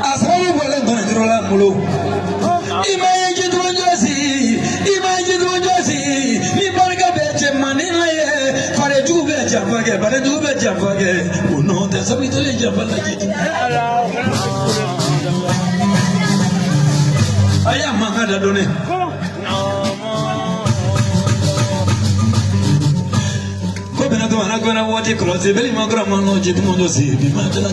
Asal boleh berjualan mulo imaji tuonjosi ni barga beche manila ye fare jube jafage uno te sabito le jafala jiti aya mangada done ko bena to ana gona wote close beli magra mano jiti monjosi bi matala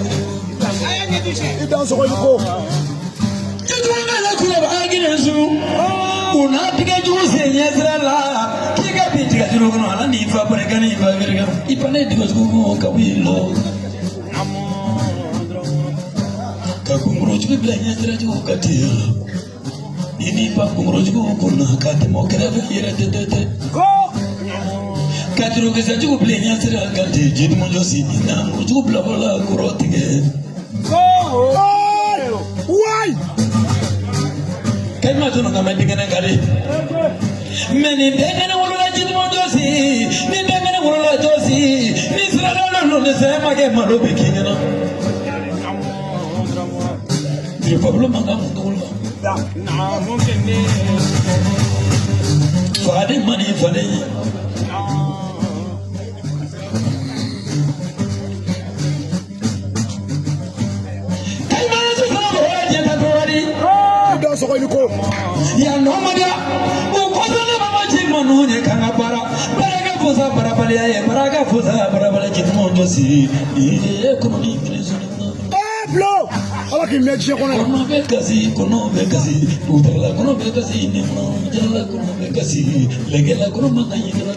Dans ce rôle, unapiga juzi nyezrala kiga pitika turugono ala ni fa parekani fa gerga ipane digo kawilo kakungro jubi bla nyezra jugo katia ini pa kungro jugo kuna kate mokere yere tete ko katru gesa jugo bla nyezra kate jid monjosi na jugo bla bla kurotige ko why? Kema tuno kama digana gari meni degana wala jitu mojosi ni degana wala josi ni sala no ne sema ke malo bikina ni problem manga mungula na mungkin ni fade mani fade ya nomada ukozana mamaji manone kana baraga fuza barabale ya baraga fuza barabale jitmonjosi ile kono influence Pablo ala ki meje kono kono bekasi utala kono bekasi ni no jala kono bekasi legela kono manayira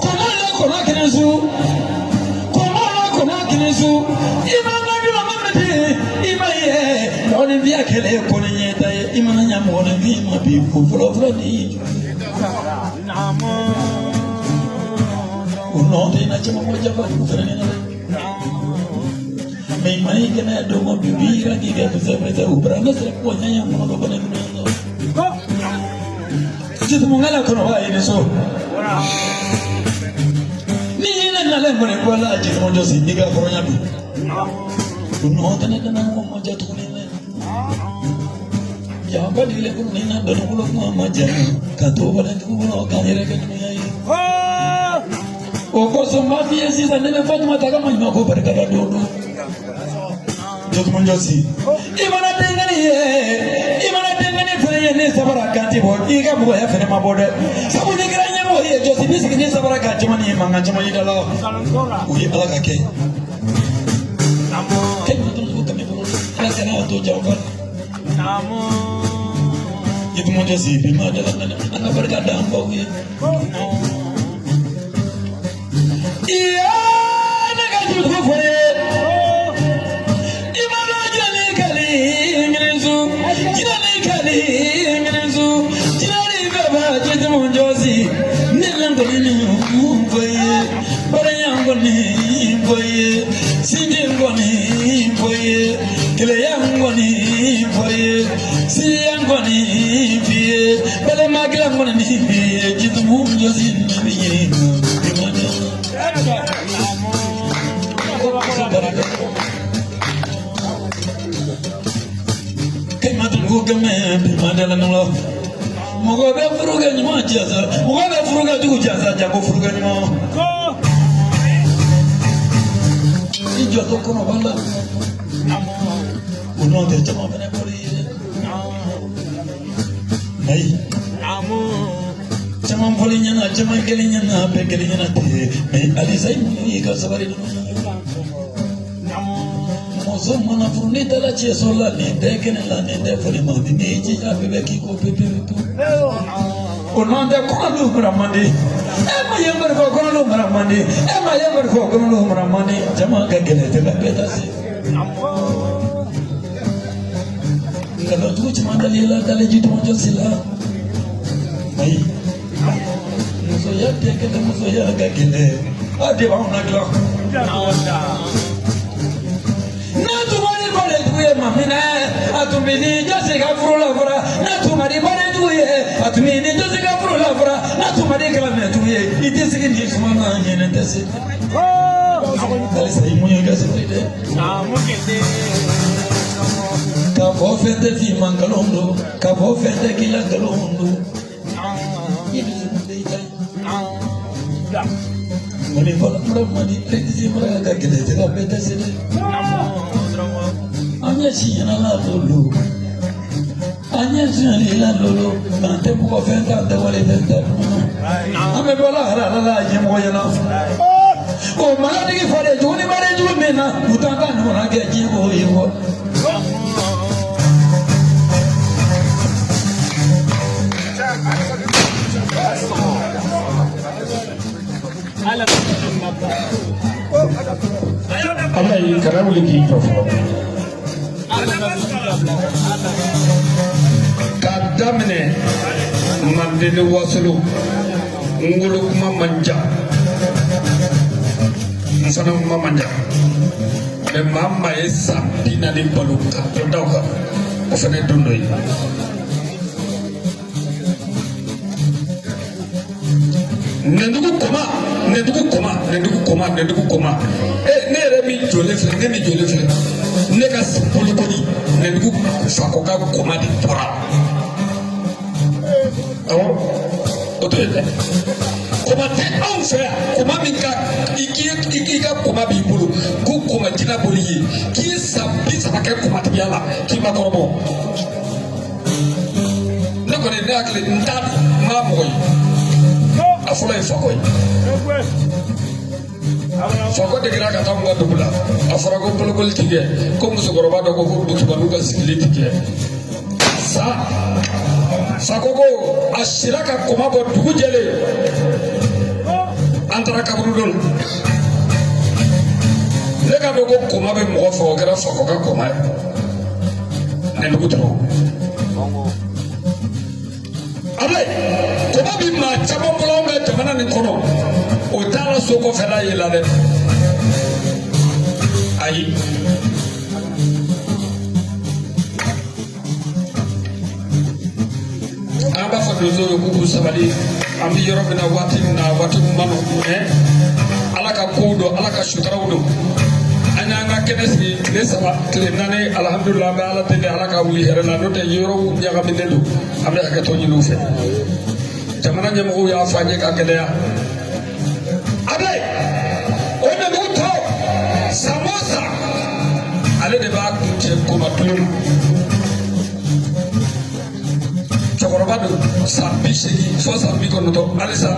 ko kono kenezu Yesu imana bila mamete imaye moni vya kele kone nyeta imana nyamone vima bifu fulo ni namo unote na chama moja kwa kufanya me mai kena domo bibira kiga kusema ubrana sera kwa nyanya mwana bana mwana jitu mungala kono wa ineso nale mone kwa la jitu mojo sindiga koronya bi uno tane kana moja tukunile ya badile kunina dono kulo kwa maja kato bale kulo kanere kanaya o koso mafia sisa nene Fatuma takama nyoko barikada dodo jitu mojo si imana tengani fere ne sabara kanti bo iga bo ya fere mabode sabu ne ye Josi bisi kini sabara ka jamani manga jamani dalo uyi alaga ke namo ke mutu kami bulu ala kana to jawba namo yitu mo Josi bi ma dala ana barka da amba uyi iya naga jutu ko fore imana jani kali ngrezu jani kali ngrezu jani baba yitu mo Josi Boye, Singoni, Boye, Kilayangoni, Boye, Siangoni, Boye, Belemaglamoni, Jitum, Josin, came out of Google Man, Madame. Mugabe furuga nyuma jaza mugabe furuga tu jaza jago furuga nyuma ijo to kono bala uno de chama bene pori nei amo chama pori nyana chama keli nyana pe keli nyana te nei ali sai ni ka sabari mozo mana furunita la cheso la ni de kene la ni de fori ma di ni ji ya bebe ki ko pepe tu ononde kono lu ramandi ema yember ko kono lu ramandi ema yember ko kono lu ramandi jama ka gele te la beta si kalau tu cuma dalila daliji tu mojo sila ai muso ya te ke muso ya ka gele ade ba una klo mamina atumini jose ka furu la fura na tumari bane duye atumini jose ka furu la fura n'a tun ma di kala minɛ tugu ye i tɛ sigi nin suma na ɲinɛ tɛ se halisa i muɲɛ ka se dɛ ka fɔ fɛn tɛ f'i ma nkalon don ka fɔ fɛn tɛ k'i la nkalon don i bɛ se mun de i ta ye mɔni fɔlɔ fɔlɔ mɔni elegisi fɔlɔ ka gɛlɛn tɛ ka bɛɛ tɛ se dɛ an ɲɛ si ɲɛna la lolo an ɲɛ sonyali la lolo k'an tɛ mɔgɔ fɛn k'an tɛ wale fɛn tɛ an bɛ bɔ lahara la ɲɛmɔgɔ ɲɛna o malatigi fɔlen jugu ni mare jugu min na u t'an ka ɲɔgɔnna kɛ diɲɛ k'o ye fɔ. Allah yi kana wuli k'i jɔ fɔlɔ k'a daminɛ Manden ni Wasolo Ngolo kuma man ja n fana kuma man ja mais maa maa ye san 40 balo ka dɔ da o kan o fana ye don dɔ ye Nendugu koma ne yɛrɛ min jɔlen filɛ ne ka bolokoli Nendugu Fako ka koma de tora awɔ o to yen dɛ koma tɛ anw fɛ yan koma min ka i ka koma b'i bolo ko koma jina boli ye k'i san 30 kɛ komatigiya la k'i ma kɔrɔbɔ ne kɔni ne hakili n t'a maa mɔgɔ ye a fɔlɔ ye Fako ye Fako degera ka taa n ka dugu la a fɔra ko bolokoli ti kɛ ko musokɔrɔba dɔ ko musomaninw ka sigili ti kɛ Fako ko a sira ka koma bɔ dugu jɛlen an taara kaburu dɔ la ne ka dɔn ko koma bɛ mɔgɔ fɛ o kɛra Fako ka koma ye Nendugu tɔgɔ ale koma bi maa caman bolo anw ka jamana nin kɔnɔ o taara so kɔfɛla ye la dɛ ayi an b'a fɔ donso ye k'u k'u sabali an bɛ yɔrɔ min na waati min na waati min ma nɔgɔn Ala ka kow dɔn Ala ka sutaraw dɔn an y'an ka kɛnɛ sigi tile 3 tile 4 alhamdulilah an bɛ Ala deli Ala ka wuli hɛrɛ la n'o tɛ yɔrɔw ɲagaminen don an bɛ hakɛtɔ ɲini u fɛ jamana ɲɛmɔgɔw y'a fɔ an ye ka gɛlɛya o Nendugu tɔ san o san ale de b'a kun cɛ koma tulon na cɛkɔrɔba don san 80 fo san 90 halisa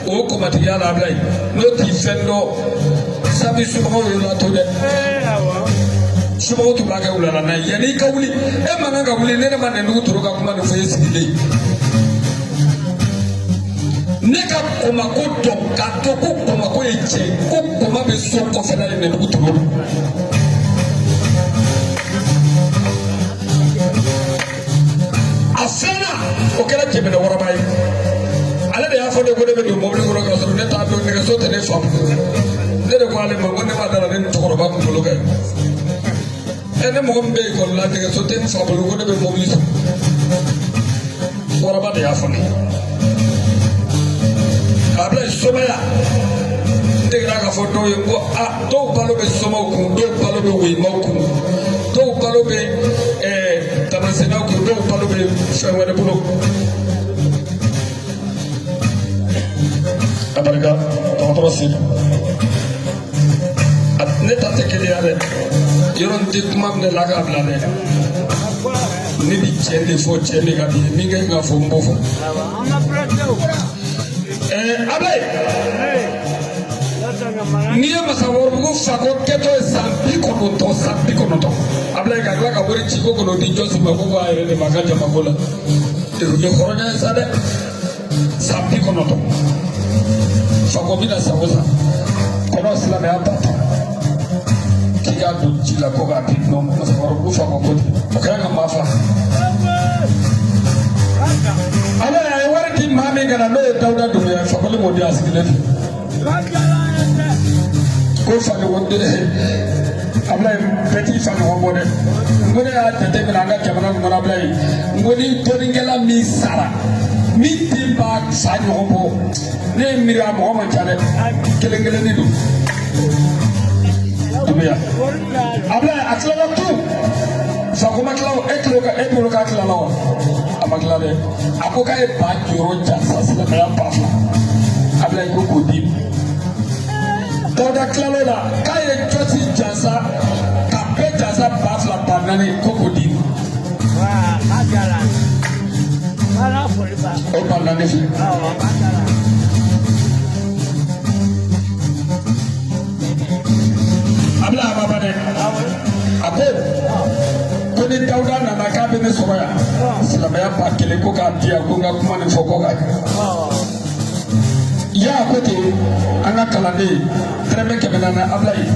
o komatigiya la Ablaye n'o t'i fɛn dɔ sabu somɔgɔw y'o lato dɛ somɔgɔw tun b'a kɛ wulala n'a ye yanni i ka wuli e man kan ka wuli ne ma Nendugu Toro ka kuma nin fɔ e sigilen ne ka koma ko dɔn k'a dɔn ko koma ko ye tiɲɛ ko koma bɛ so kɔfɛla ye Nendugu Toro a filanan o kɛra Jɛmɛnɛ Wɔrɔba ye ale de y'a fɔ ne ko ne bɛ don mɔbili kɔnɔ k'a sɔrɔ ne t'a dɔn nɛgɛso tɛ ne faamu ne de ko ale ma ko ne b'a dala ne ni cɛkɔrɔba kunkolo kɛ ne mɔgɔ min bɛ ekɔli la nɛgɛso tɛ ne fa bolo ko ne bɛ mɔbili sɔrɔ Wɔrɔba de y'a fɔ ne Ablaye somaya n degera k'a fɔ dɔw ye ko dɔw balo bɛ somaw kun dɔw balo bɛ woyimaw kun dɔw balo bɛ tamasennaw kun dɔw balo bɛ fɛn wɛrɛ bolo a barika dɔgɔtɔrɔ Seydou ne ta tɛ kelen ye dɛ yɔrɔ n tɛ kuma min la k'a bila dɛ ne bi tiɲɛ de fɔ tiɲɛ de ka di ye min ka ɲi ka fɔ n b'o fɔ Ablaye n'i ye Masaworobugu Fako kɛtɔ ye san 90 Ablaye ka tila ka wari ci ko kɔnɔ di Jɔsi ma ko k'a yɛrɛ de ma ka jamako la o ye hɔrɔnya ye sa dɛ san 90 Fako bɛna san o san kɔnɔ silamɛya ba ta k'i k'a don ji la ko k'a di Masaworobugu Fako ko ten o kɛra ka maa fa Ablaye a ye wari di maa min kana n'o ye Dawuda Dunbuya ye Fakoli m'o di a sigilen ko faɲɔgɔn Ablaye bɛɛ t'i faɲɔgɔn bɔ dɛ n ko ne y'a jateminɛ an ka jamana in kɔnɔ Ablaye n ko ni dɔnnikɛla min sara min ti ba sa ɲɔgɔn bɔ ne ye miiri a mɔgɔ man ca dɛ kelen kelen de don abiya abila a tilala tu sako ma tila e bolo k'a tilala wa a ma tila dɛ a ko k'a ye ba jɔyɔrɔ jansa silamɛya ba fila abila i ko k'o di Dawuda tilala la k'a ye jɔsi jansa ka bɛɛ jansa ba fila ba naani ko k'o di o ba naani filɛ abila a ma ba dɛ a ko ni Dawuda nana k'a bɛ ne sɔrɔ yan silamɛya ba kelen ko k'a di yan ko n ka kuma nin fɔ ko k'a ya ko ten an ka kalanden tɛrɛmɛ 400 Ablaye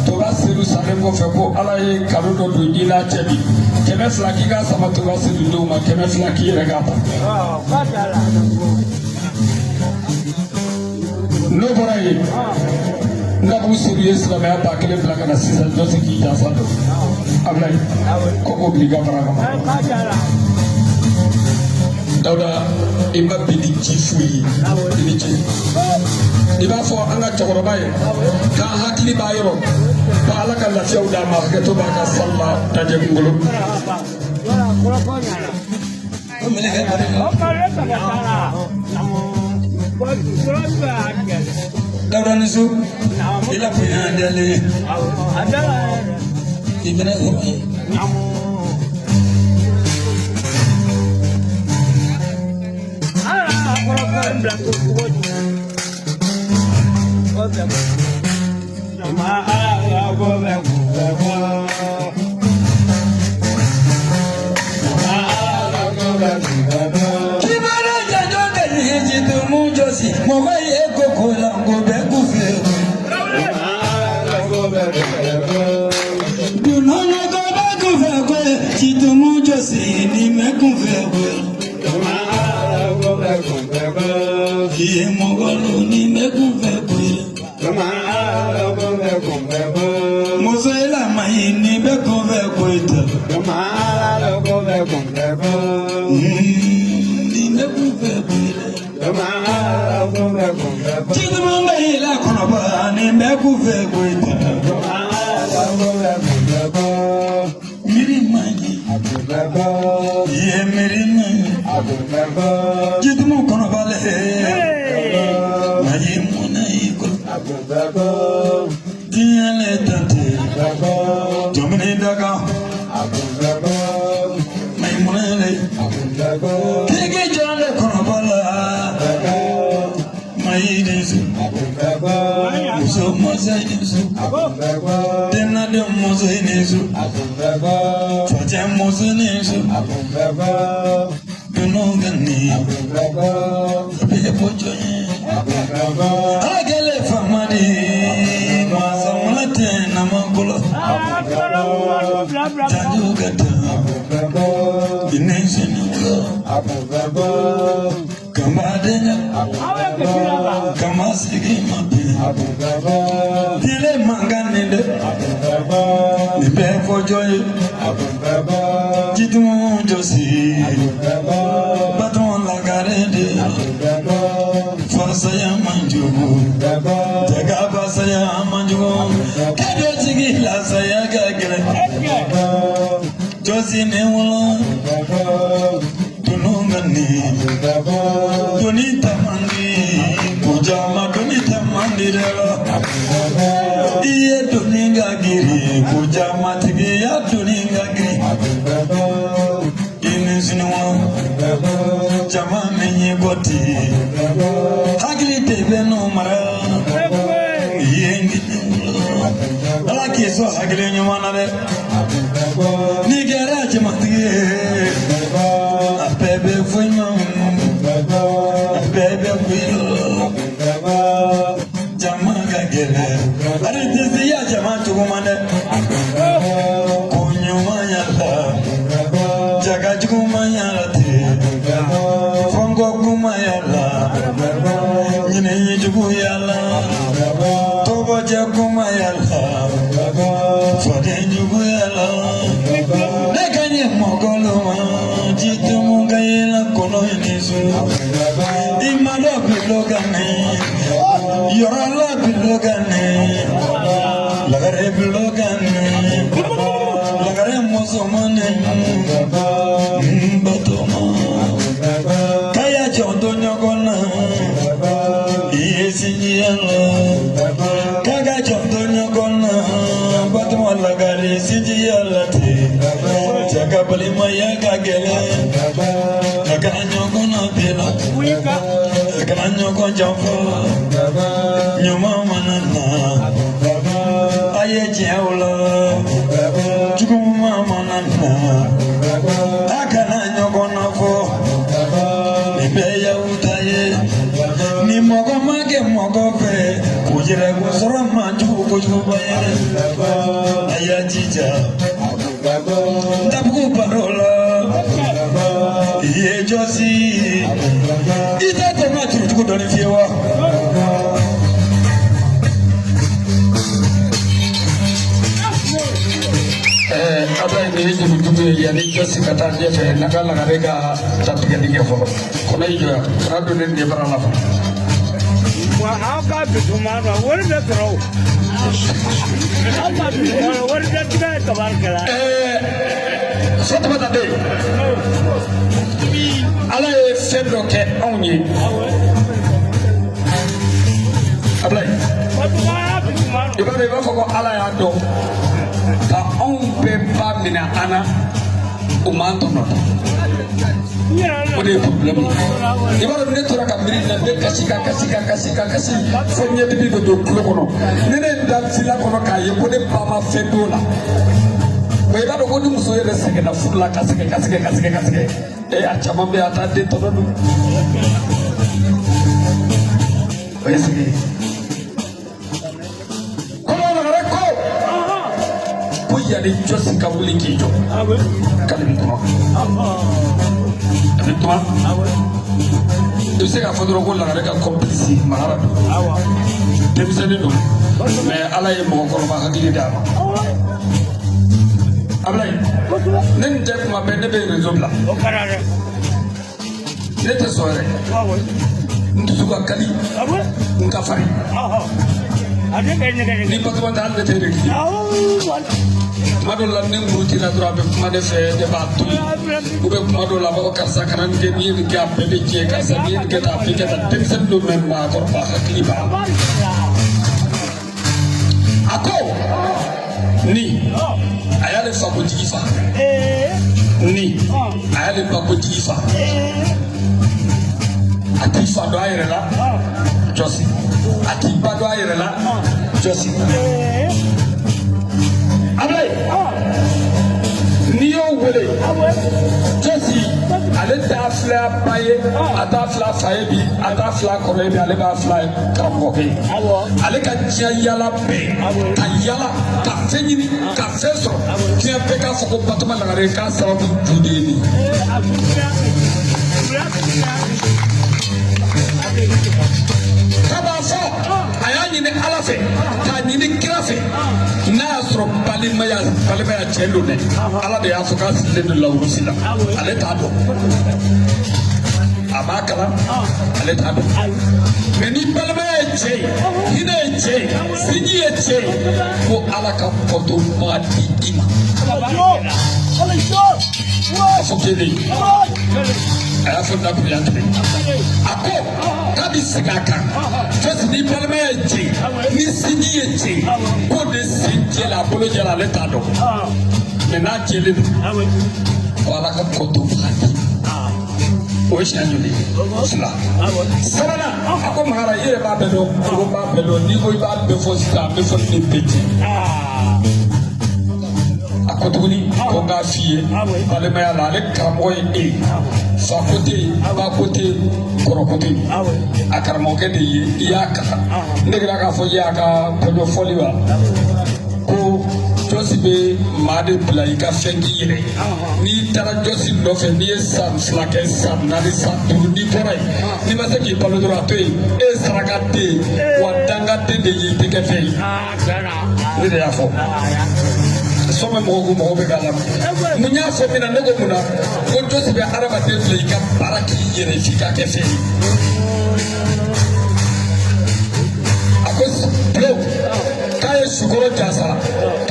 Toba Seydou salen kɔfɛ ko Ala ye kado dɔ don i n'a cɛ bi 200 k'i ka sama Toba Seydou denw ma 200 k'i yɛrɛ k'a ta n'o bɔra yen Ndabu Seydou ye silamɛya ba kelen bila ka na sisan jɔ se k'i janfa dɔn Ablaye ko k'o bila i ka bara kɔnɔ Dawuda i ma bi ni ci foyi ye i ni ce i b'a fɔ an ka cɛkɔrɔba ye k'an hakili b'a yɔrɔ ko Ala ka lafiyaw d'a ma hakɛto b'a ka sali la dajɛ kunkolo Dawuda ni su i la bonya dalen i bɛna sɔrɔ ye Kibara jajo kali jitu mujosi mama ye koko la ngobe kufe Dunono gobe kufe kwe jitu mujosi ni me kufe kwe Iye mogolo ni me kufe kwe Mosela mai ni be kufe kwe Ni me kufe kwe Jitu mamba ila konoba ni me kufe kwe Miri mani Iye miri mani Jitu mo konoba le Maji muna iko Diane tante Jomini daga Maimunele Kiki jale konobala Maidizu Muso mozainizu Dena de mozainizu Faja mozainizu Dunogani Ape pojoye Agele famadi Mazamulate namakula Janju gata Inesi nukla Kambadenya Kamasigi mapi Dile manganide Nipe fojoye Jitu josi Baton lagarede Fasaya manjubu Jaga basaya manjubu Kado chigi la saya gagre Josi ne wala Tunungani Tunita mandi Kujama tunita mandi dela Iye tuninga giri Kujama tigi ya tuninga giri Inesinwa Jama menye goti Hagli tebe no mara Yengi Ala kiso hagli nyumana de Nigera jamatige Apebe fuima Apebe fuilo Jama gagele Ari tizi ya jama chugumane Kunyuma yala Jaga chuguma yala te Fongo kuma yala Nyine yijugu yala Tobo jakuma yala Fade jugu yala Nekanye mogolo Jitu mungaye la kono inisu imalo bilogane yorala bilogane lagare bilogane lagare mosomane batoma kaya chondo nyogona yesinyala kaga chondo nyogona batoma lagare sinyala te jaga bali maya kagele kana nyogona bila kana nyogona jamfo nyoma manana aye jawla juguma manana akana nyogona fo nibeya utaye ni mogo mage mogo pe kujire gusora manju kujuba yere aya jija ndabu parola ye josi ita toma turutuko doni fiewa ada ini jurutuko yani josi kata dia fe nakala garega tapika dige folo kona ijo rado ne de barala fa wa aka bitumana wori da tro aka bitumana wori da tro kabar kala soto bata de ala ye fɛn dɔ kɛ anw ye Ablaye i b'a dɔn i b'a fɔ ko ala y'a dɔn ka anw bɛɛ ba minɛ an na o m'an tɔnɔ o de ye problème ye i b'a dɔn ne tora ka miiri na ne kasi fo ɲɛdimi bɛ don tulo kɔnɔ ne ne da fila kɔnɔ k'a ye ko ne ba ma fɛn d'o la mais i b'a dɔn ko ni muso yɛrɛ sɛgɛnna furu la ka sɛgɛn a caman bɛ yen a t'a den tɔnɔ dun o ye sigi ye kɔrɔ lagare ko yanni jɔsi ka wuli k'i jɔ k'ale bɛ kuma a bɛ kuma i bɛ se k'a fɔ dɔrɔn ko lagare ka complice mara don denmisɛnnin don mais ala ye mɔgɔkɔrɔba hakili d'a ma Ablaye ne nin tɛ kuma bɛɛ ne bɛ réseau bila ne tɛ sɔn yɛrɛ n dusu ka kali n ka farin ni Batɔɔma tɛ hali ne tɛ réglé tuma dɔw la ne murutila dɔrɔn a bɛ kuma ne fɛ ne b'a to yen ou bien kuma dɔw la a b'a fɔ karisa kana nin kɛ n'i ye nin kɛ a bɛɛ bɛ tiɲɛ karisa n'i ye nin kɛ tan a bɛ kɛ tan denmisɛnnin dɔ mɛ maakɔrɔba hakili b'a la a ko ni a y'ale fakotigi fa ni a y'ale bakotigi fa a t'i fa dɔn a yɛrɛ la jɔsi a t'i ba dɔn a yɛrɛ la jɔsi Ablaye n'i y'o wele jɔsi ale t'a filɛ ba ye a t'a filɛ fa ye bi a t'a filɛ kɔrɔ ye bi ale b'a filɛ karamɔgɔkɛ ye ale ka diɲɛ yaala bɛɛ ka yaala ka fɛn ɲini ka fɛn sɔrɔ diɲɛ bɛɛ k'a fɔ ko Batɔɔma Lagare k'a sababu ju de ye nin ye ka b'a fɔ a y'a ɲini Ala fɛ k'a ɲini kira fɛ n'a y'a sɔrɔ balimaya tiɲɛ don dɛ Ala de y'a fɔ k'a sirilen don lawurusi la ale t'a dɔn a b'a kalan ale t'a dɔn mais ni balimaya ye tiɲɛ ye hinɛ ye tiɲɛ ye sinji ye tiɲɛ ye ko Ala ka kɔto ma di i ma a fɔ kelen a y'a fɔ Nakuruya tigɛ a ko k'a bɛ segin a kan fɛsi ni balimaya ye tiɲɛ ni sinji ye tiɲɛ k'o de sen jɛla a bolo jɛla ale t'a dɔn mais n'a jɛlen don ko Ala ka kɔto ma di o ye siɲɛ joli fila sabanan a ko Mahara i yɛrɛ b'a bɛɛ dɔn ko b'a bɛɛ dɔn n'i ko i b'a bɛɛ fɔ sisan a bɛ fɔ ni bɛɛ ten a ko tuguni ko n k'a f'i ye balimaya la ale karamɔgɔ ye e fa ko tɛ yen ba ko tɛ yen kɔrɔ ko tɛ yen a karamɔgɔkɛ de ye i y'a kalan ne kɛra k'a fɔ i y'a ka kɔɲɔ fɔli wa ko jɔsi bɛ maa de bila i ka fɛn k'i yɛrɛ ye n'i taara jɔsi nɔfɛ n'i ye san 2 kɛ san 4 san 5 n'i bɔra yen n'i ma se k'i balo dɔrɔn a to yen e ye saraka den wa danga den de ye i tɛ kɛ fɛn ye ne de y'a fɔ some mo go be galam munya so mina nego muna ko Joseph araba de play ka baraki yere fika ke fe akos blow kay sugoro jasa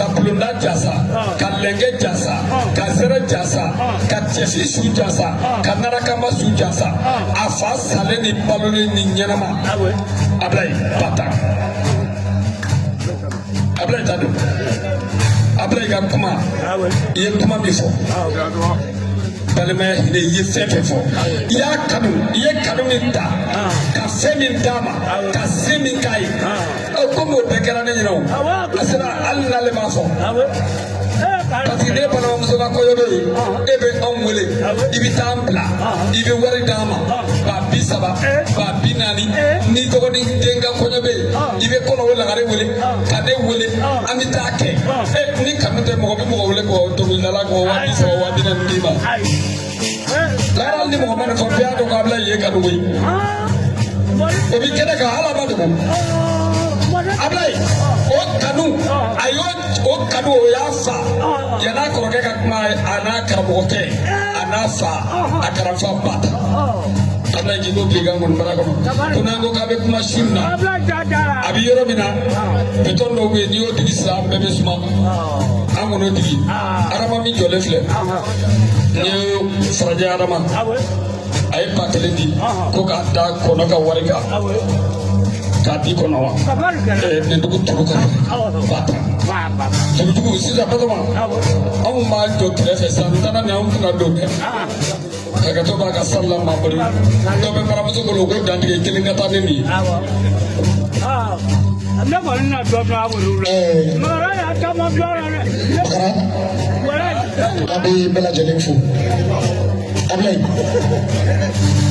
ka plunda jasa ka lenge jasa ka zera jasa ka tefi su jasa ka narakama su jasa afa sale ni baloni ni nyanama ablay bata ablay tadu ablay ga kuma ye kuma mi fo balima ne ye fefe fo ya kanu min ta ka femin dama ka semin kai ko mo be kala ne nyino asira alla le ma fo parce que bana muso ka ko yobe e be on wele ibi tambla ibi wari dama ba bisaba ba binani ni to ni denga ko yobe ibi ko no wala gare wele ka de wele amita ke ni kamete mo wele ko to bilala ko wa bisaba wa dinan diba laral ni mo man ko biya do kabla ye ka do wi obi keda ka hala ba do ablay o kanu ayo o kanu o ya fa yana ko ke ka kuma ana karabo ke ana fa akara fa bata ablay ji do biga ngon bara ko kunango ka be kuma sunna abi yoro mina beton do be ni o digi sa be be suma amono digi arama mi jole fle ni faraja arama ay patele di ko ka ta kono ka warga kati kono wa ne dugu turu ko bata dugu sisa bata ma amu ma do trefe santana ne amu na do ne kaga to ba ka sallama bari to be para muso ko logo dan dige kelinga ta ne ni amna ko na do na awu mara ya ta ma do na wala abi bela jelenfu ablay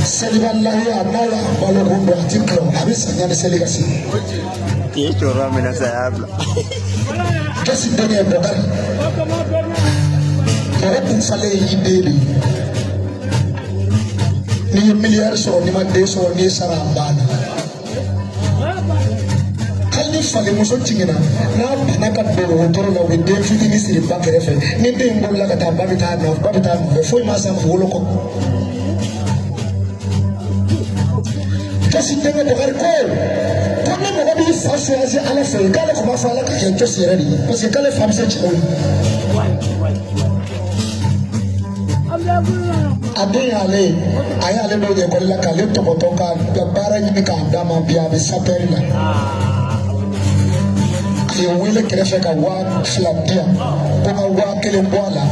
Seliballahi amala balogundo atiklo abisa nyane seligasi ye choro amena sayabla kasi dene bokari bokari fale yideli ni milliard so ni mande so ni sarambana kalni fale muso tingina na banaka do toro na we dem fiti ni siri bakere fe ni be mbolla kata babita no fo ma sam wolo ko kasi denga bokari ko ne mo bi fa choisir ala fe kale ko ma fa la ka ke sere di parce que kale fam se chawo ade ale aya le do de ko la kale to to ka bara ni ka dama bia be sapella ye wele kerefe ka wa flabia ko ka wa kele bola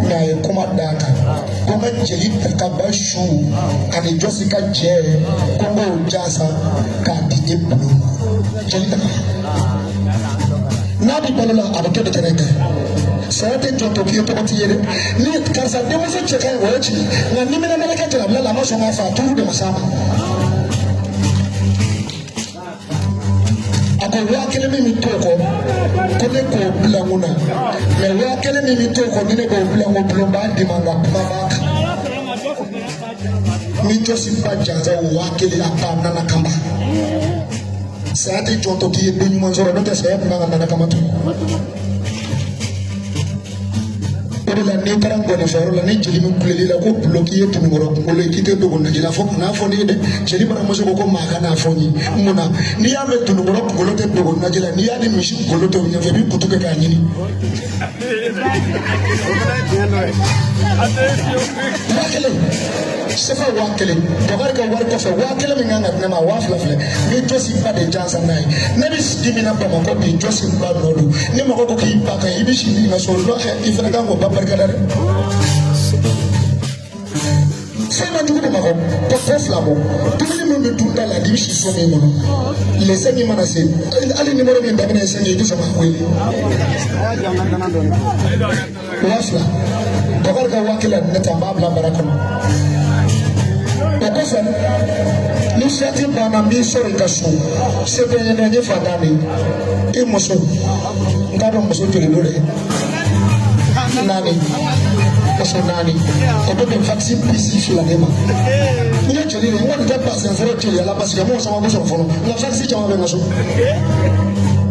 na e kuma daka ko ka jeli ka bashu ani josika je ko mo jasa ka dije bulu jeli ta na bi balola abato de tereka sayate tonto kiyo to tiyere ni karsa de mo se cheka wochi na ni mena mele ka tala la ma so ma fa tu de masama ako wa kele mi to ko ne ko blanguna me wa kele mi to ko ne ko blango blomba di manga baba mi to simpa jaza wa kele apana na kamba sate jonto ki be nyuma zoro do tese na na kamba to la ne karango ne faro la ne jeli mi kuleli la ko bloki yetu ngoro ko le kite do ko na fo na fo ni de jeli bara mo ko maka na fo ni muna ni ya metu ngoro ko lo te do ko na jela ni ya ni mishi ko lo to nya fe bi kutu ke ka nyini wakele sefa wakele bakar ka war ko fe wakele mi nganga na ma wafla fle ni josi pa de jansa nai ne bi dimi na ba ko bi josi ba no do ni ma ko ki pa ka ibi shi ni na so lo he ifra ka ko ba barkadare sema ndugu de mako to flamo tumi mi me tunda la di shi so mi mo le semi mana se ali ni mo mi ndabina se ni di so ma kweli wafla bakar ka wakila ne tamba bla barakono okofa ni shati bana mi so ikasu se be ne ne fadani e moso ngado moso jole dole nani moso nani obo de vaccine pisi la dema ni jole ni won ta passe zero jole la parce que mo so mo so fono na vaccine jama be moso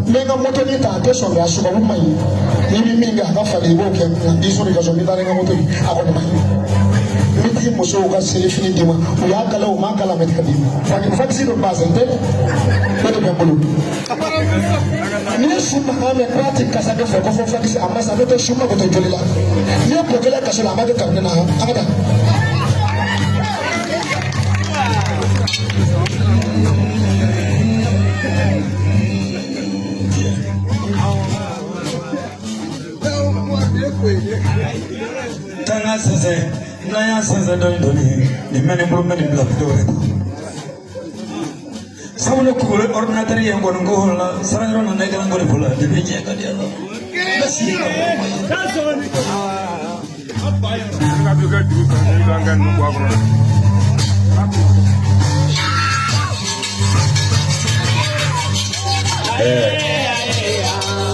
menga moto ni ta te so ga so ba mai Ni minga ka fali bo ke iso ni ka so mi dare nga moto akon ma miti muso ka selefini dima o ya kala o ma kala met ka dima fati do bazente ko de bembulu ni suma ka me pratique ka sa ko fo fati amma sa to suma ko to jolila ni ko kala ka so la ma ka na akada Tanga sese, naya sese doni, ni meni black door. Samuel kule ordinary yang gua nunggu lah, sarang orang naik dengan gua pula, di biji kan dia lah. Masih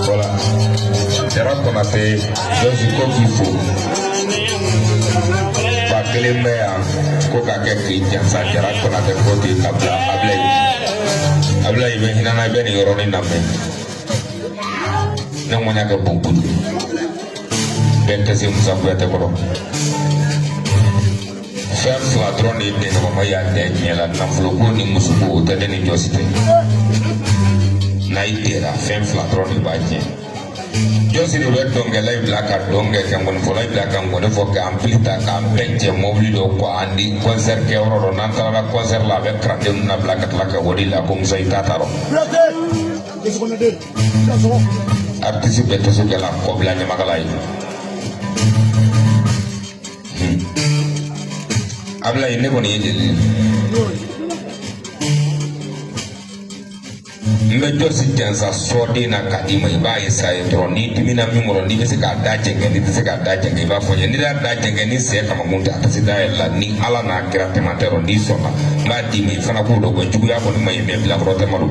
Voilà. Jara Konate, Josi Kokifu. Pakelemea, Kokake Christian sa Jara Konate Koti Abla Ablay. Ablay be hinana be ni yoroni namme. Nang monya ke bumbu. Bente si musa kwete koro. Fem flatron ni de no maya de nyela na flugo ni musubu tede ni josite. Na itera fem flatron ni baje. Josi no red donge live black at donge kangon for live black kangon for amplita kampenje mobili do ko andi concert ke oro nantara concert la be kradem na black at la ka wodi la kum sai tataro. Artisi beto so gala ko blanya magalai. Abla ini koni yedeli. Mbejo si jansa sodi na kadima iba isa yetro ni dimina mingoro ni bese ka dajenge ni bese ka dajenge iba fonye ni da dajenge ni se kama munta atasida ela ni ala na kira tematero ni soma ma dimi fana ko do go jugu ya ko ni mai me bila ko temaru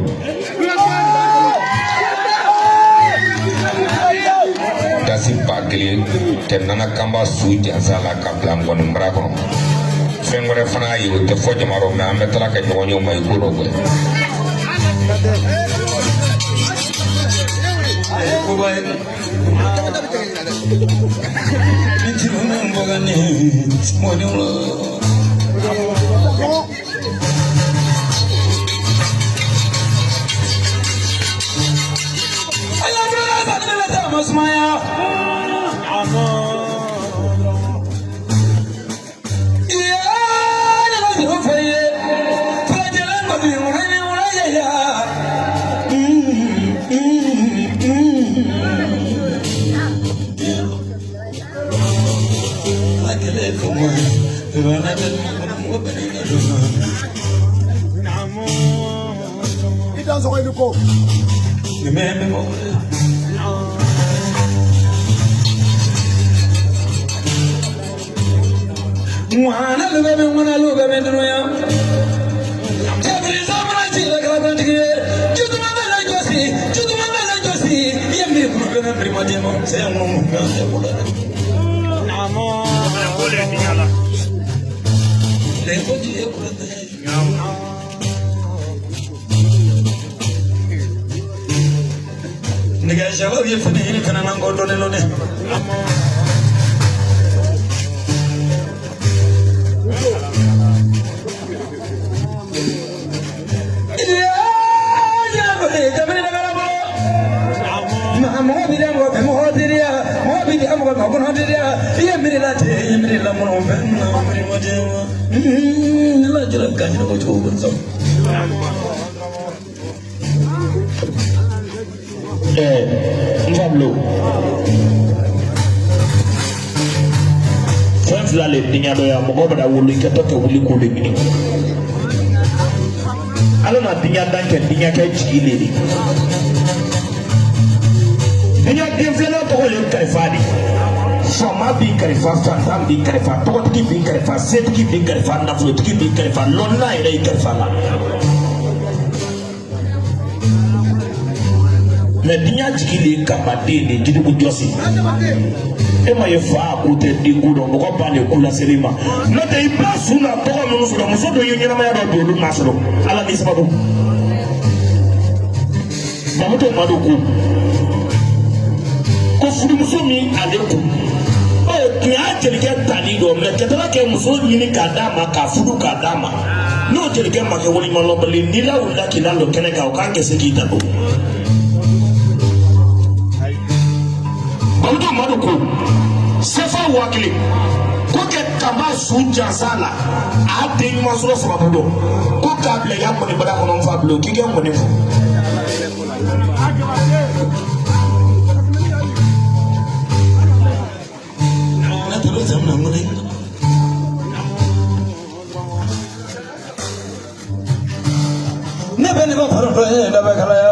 dasi pakili tenana kamba su jansa la kabla ngoni mbrako fengore fana yi te foje maro me ametala ka jonyo mai ko do go na dinya jigili kamade ni jidugu josi ema yefa kote dingudo moko bane kula selima no te ipa suna to no so muso do yonyina ma ya do lu masoro ala ni sababu mamuto maduku ko furumuso min ale kun tun y'a jelikɛ tali dɔ mɛ ka taga kɛ muso ɲini k'a d'a ma k'a fudu k'a d'a ma n'o jelikɛ ma kɛ walimalɔbali n'i la wulila k'i la don kɛnɛ kan o k'an kɛ se k'i da don bamutu madu ko sefa 1000 ko kɛ kaba su jansa la a y'a den ɲuman sɔrɔ sababu dɔn ko k'a bila i ka mɔni bara kɔnɔ n fa bilo k'i kɛ mɔni fɔ ne bɛ nin ma fara dɔ ye da bɛ kalaya